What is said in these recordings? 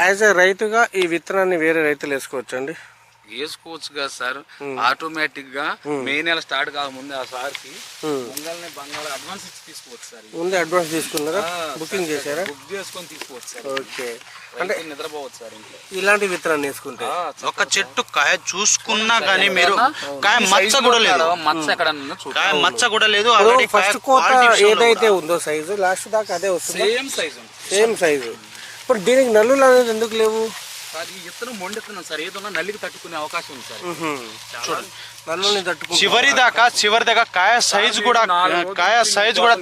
As a రైతుగా ఈ విత్తనాన్ని వేరే రైతులు వేసుకోవచ్చండి? వేసుకోవచ్చు కదా సార్. ఆటోమేటిక్ గా మే నెల స్టార్ట్ కాక ముందే ఆ సార్ కి పొంగల్ని బంగాళ అడ్వాన్స్ ఇచ్చి తీసుకోవచ్చు సార్. ముందే అడ్వాన్స్ తీసుకున్నారా? బుకింగ్ చేశారా? బుక్ చేసుకొని తీసుకోవచ్చు సార్. ఓకే, అంటే నిద్రపోవచ్చు సార్ ఇంట్లో ఇలాంటి విత్తనాన్ని వేసుకుంటే. ఒక చెట్టు కాయ చూసుకున్నా గానీ మీరు కాయ మచ్చ కూడా లేదు, మచ్చ ఎక్కడ కాయ మచ్చ కూడా లేదు. ఫస్ట్ కోత ఏదైతే ఉందో సైజు లాస్ట్ దాకా అదే వస్తుంది, సేమ్ సైజు. ఇప్పుడు దీనికి నల్లులు అనేది ఎందుకు లేవు సార్? ఈ విత్తనం మొండెత్తున్నాం సార్, ఏదన్నా నల్లికి తట్టుకునే అవకాశం ఉంది సార్. నల్లుని తట్టుకుని చివరి దాకా కాయ సైజు కూడా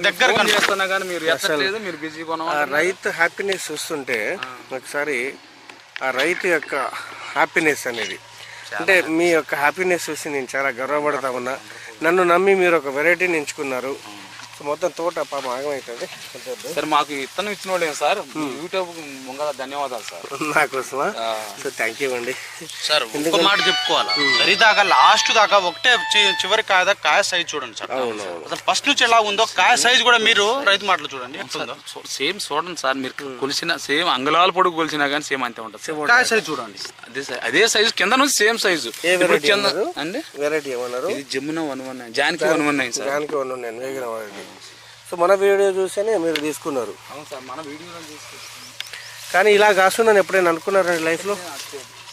దగ్గర కనిపిస్తున్నా కానీ మీరు ఎత్తలేదు, మీరు బిజీగా ఉన్నా. రైతు హ్యాపీనెస్ చూస్తుంటే ఒకసారి ఆ రైతు యొక్క హ్యాపీనెస్ అనేది, అంటే మీ యొక్క హ్యాపీనెస్ చూసి నేను చాలా గర్వపడతా ఉన్నా. నన్ను నమ్మి మీరు ఒక వెరైటీని ఎంచుకున్నారు. మొత్తం తోట పాపం ఆగమవుతుంది సార్. మాకు ఇత్తనం ఇచ్చిన వాళ్ళే సార్, యూట్యూబ్ ముంగల ధన్యవాదాలు సార్. నాకోసమా? సో థ్యాంక్ యూ అండి సార్. ఇంకో మాట చెప్పుకోవాలా, సరిదాకా లాస్ట్ దాకా ఒకటే చివరి కాయ సైజ్ చూడండి సార్. అసలు ఫస్ట్ నుంచి ఎలా ఉందో కాయ సైజ్ కూడా మీరు రైతు మాటలు చూడండి. సేమ్ చూడండి సార్, మీరు కొలిసిన సేమ్ అంగుళాల పొడుగు కొలిసినా కానీ సేమ్ అంతే ఉంటుంది. కాయ సైజ్ చూడండి, అదే సైజు, కింద నుంచి సేమ్ సైజు. అండి వెరైటీ ఏమన్నారు? ఇది జమున 119, జానికి 119 సార్. జానికి 119. సో మన వీడియో చూసేనే మీరు తీసుకున్నారు? అవును సార్, మన వీడియోలో తీసుకున్నాం. కానీ ఇలా కాస్తున్నాను ఎప్పుడైనా అనుకున్నారండి లైఫ్లో?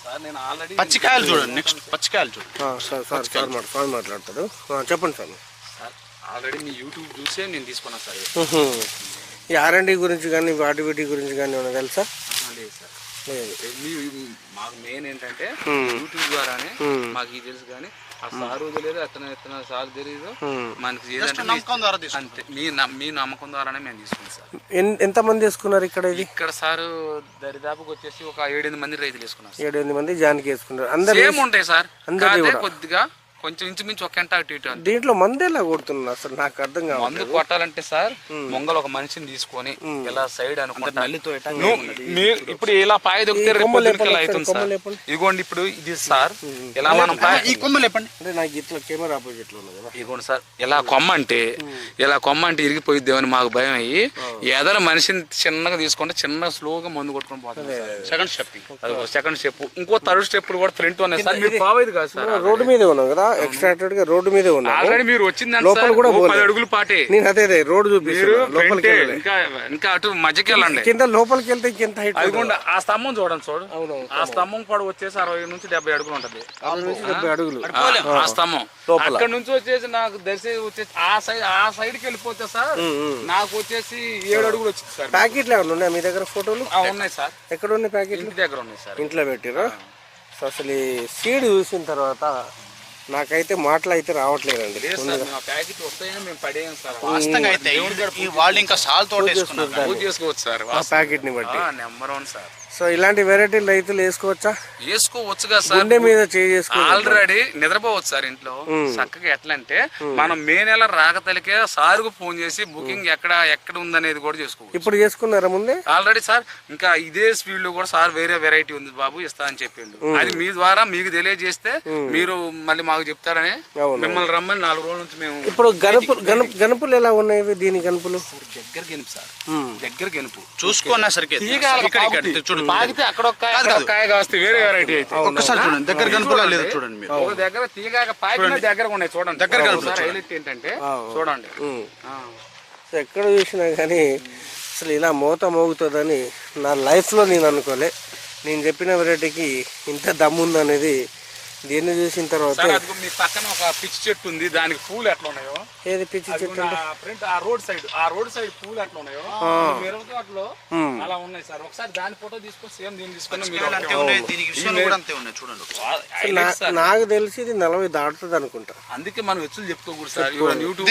సార్ నేను ఆల్రెడీ పచ్చికాయలు చూడండి, నెక్స్ట్ పచ్చికాయలు చూడండి. సార్ మాట్లాడతాడు, చెప్పండి సార్. ఆల్రెడీ మీ యూట్యూబ్ చూసే నేను తీసుకున్నాను సార్. ఈ R&D గురించి కానీ వాటి వీటి గురించి కానీ ఏమైనా తెలుసా? లేదు సార్, లేదు. మాకు మెయిన్ ఏంటంటే యూట్యూబ్ ద్వారానే మాకు ఇది తెలుసు. కానీ ఆ సారు తెలియదు, ఎత్తన సార్ తెలియదు మనకి. అంతే, మీ నమ్మకం ద్వారానే మేము తీసుకున్నాం సార్. ఎంతమంది తీసుకున్నారు ఇక్కడ? ఇక్కడ సార్ దరిదాపుకి వచ్చేసి ఒక 7-8 మంది రైతులు వేసుకున్నారు. 7-8 మంది జానికి వేసుకున్నారు. అందరూ ఉంటాయి సార్, కొద్దిగా కొంచెం ఇంచుమించు ఒక గంట అటు ఇటు. దీంట్లో మందు ఎలా కొడుతున్నారు అసలు నాకు అర్థం కాదు. మందు కొట్టాలంటే సార్ మొంగలు ఒక మనిషిని తీసుకొని ఇలా సైడ్ అనుకుంటా ఇప్పుడు ఇలా పాయ దొక్కితే అవుతుంది సార్. ఇదిగోండి ఇప్పుడు ఇది సార్, ఇలా మనం ఈ కొమ్మ లేపండి. అంటే నాకు ఇట్లా కెమెరా ఆపోజిట్ లో ఉన్నది కదా. ఇదిగోండి సార్, ఇలా కొమ్మ అంటే ఇరిగిపోయిద్దేమని మాకు భయం అయ్యి ఏదైనా మనిషిని చిన్నగా తీసుకుంటే చిన్నగా స్లోగా మందు కొట్టుకొని పోతుంది. సెకండ్ స్టెప్, ఇంకో థర్డ్ స్టెప్ కూడా ఫ్రంట్ ఉన్నాయి సార్. మీరు పావేది కాదు సార్, రోడ్డు మీదే ఉన్నాం కదా, ఎక్స్ట్రాక్టెడ్ గా రోడ్డు మీదే ఉన్నా. ఆల్రెడీ మీరు వచ్చింది లోపల కూడా 10 అడుగులు పాటే. నేను అదే రోడ్డు చూపిస్తారు, ఇంకా అటు మధ్యకి వెళ్ళండి. కింద లోపలికి వెళ్తే ఇంకెంత హైట్? అదిగోండి ఆ స్తంభం చూడండి, ఆ స్తంభం పొడవు వచ్చేసి 60 నుంచి 70 అడుగులు ఉంటది. 70 అడుగులు ఆ స్తంభం. అక్కడ నుంచి వచ్చేసి నాకు దర్శనం వచ్చేసి ఆ సైడ్ కి వెళ్ళిపోతే సార్ నాకు వచ్చేసి 7 అడుగులు వచ్చింది సార్. ప్యాకెట్లు ఏమన్నా ఉన్నాయా మీ దగ్గర? ఫోటోలు ఉన్నాయి సార్. ఎక్కడ ఉన్నాయి ప్యాకెట్లు? ఇంటి దగ్గర ఉన్నాయి సార్. ఇంట్లో పెట్టిరా? సో అసలు ఈ సీడ్ చూసిన తర్వాత నాకైతే మాటలు అయితే రావట్లేదండి. వాళ్ళు ఇంకా సాల్ తోట చేసుకోవచ్చు సార్ ఆ ప్యాకెట్ ని బట్టి. Number 1 sir. సో ఇలాంటి వెరైటీ రైతులు వేసుకోవచ్చా? వేసుకోవచ్చుగా సార్. గుండె మీద చేసుకోవచ్చు. ఆల్రెడీ నిద్రపోవచ్చు సార్ ఇంట్లో చక్కగా. ఎట్లా అంటే మనం మే నెల రాకతలికే సార్కు ఫోన్ చేసి బుకింగ్ ఎక్కడ ఉందనేది కూడా చేసుకోవచ్చు. ఇప్పుడు చేసుకున్నారా ముందే? Already sir. ఇంకా ఇదే స్పీడ్ లో కూడా సార్ వేరే వెరైటీ ఉంది బాబు ఇస్తా అని చెప్పిండు. అది మీ ద్వారా మీకు తెలియజేస్తే మీరు మళ్ళీ మాకు చెప్తారని మిమ్మల్ని రమ్మని 4 రోజుల నుంచి మేము. ఇప్పుడు గనుపులు ఎలా ఉన్నాయి? దీని గనుపులు దగ్గర గెనుపు సార్, దగ్గర గెనుపు చూసుకున్నా సరికి పాకితే అక్కడ కాయ కాస్తే వేరే వెరైటీ అయితే. ఒక్కసారి చూడండి, దగ్గర గనుపులా లేదు చూడండి మీరు. ఒక దగ్గర తీగ పాకిన దగ్గర ఉన్నాయి చూడండి. దగ్గర హైలైట్ ఏంటంటే చూడండి, ఎక్కడ చూసినా కానీ అసలు ఇలా మోత మోగుతుందని నా లైఫ్లో నేను అనుకోలే. నేను చెప్పిన వెరైటీకి ఇంత దమ్ముందనేది దీన్ని చూసిన తర్వాత. మీ పక్కన ఒక పిచ్చి చెట్టు ఉంది, దానికి పూలు ఎట్లా ఉన్నాయో. ఏది పిచ్చి చెట్టు? ఆ రోడ్ సైడ్ పూలు ఎట్లా ఉన్నాయో అట్లా అలా ఉన్నాయి సార్. ఒకసారి దాని ఫోటో తీసుకొని సేమ్ దీన్ని తీసుకొని చూడండి. నాకు తెలిసి ఇది 40 దాటుతుంది అనుకుంటా. అందుకే మనం వెచ్చులు చెప్పుకోకూడదు సార్. యూట్యూబ్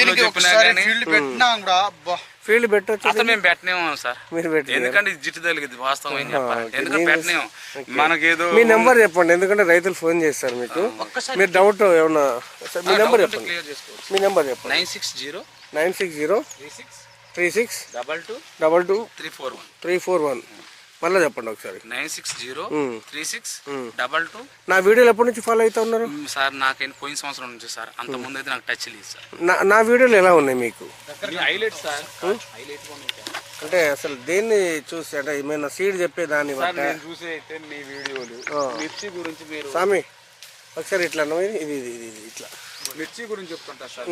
ఫీల్డ్ పెట్టచ్చు. అసలు మేము పెట్టనేమో సార్, ఎందుకంటే జిట్టు తగిలింది వాస్తవం ఏం చెప్పాలి. ఎందుకంటే పెట్టనేమో మనకేదో. మీ నెంబర్ చెప్పండి, ఎందుకంటే రైతులు ఫోన్ చేస్తారు మీకు. మీరు డౌట్ ఏమన్నా మీ నెంబర్ చెప్పండి. మీ నెంబర్ చెప్పండి. 960 36 22 341. మళ్ళీ చెప్పండి ఒకసారి. 960 36 22. నా వీడియోలు ఎప్పటి నుంచి ఫాలో అవుతా ఉన్నారు సార్? నాకైనా పోయిన సంవత్సరం నుంచి సార్, అంత ముందు అయితే నాకు టచ్ లేదు సార్. నా వీడియోలు ఎలా ఉన్నాయి మీకు? హైలైట్ సార్, అంటే అసలు దేన్ని చూసి అంటే ఏమైనా సీడ్ చెప్పేదాన్ని సార్ బట్ట నేను చూసి అయితే మీ వీడియోలు మిర్చి గురించి మీరు స్వామి ఒకసారి ఇట్లా అన్న ఇది ఇది ఇది ఇది ఇట్లా మిర్చి గురించి చెప్తుంటా సార్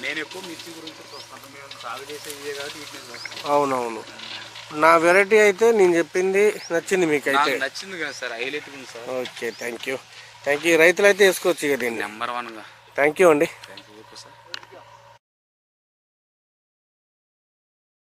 నేను ఎక్కువ మిర్చి గురించి చూస్తాను మేము సాగు చేసే ఇదే కాబట్టి వీటిని చూస్తాను అవునవును నా వెరైటీ అయితే నేను చెప్పింది నచ్చింది మీకు అయితే నాకు నచ్చింది కదా సార్ హైలైట్ ఉంది సార్ ఓకే థ్యాంక్ యూ రైతులు అయితే వేసుకోవచ్చు ఇక దీన్ని నెంబర్ 1గా థ్యాంక్ యూ అండి థ్యాంక్ యూ సార్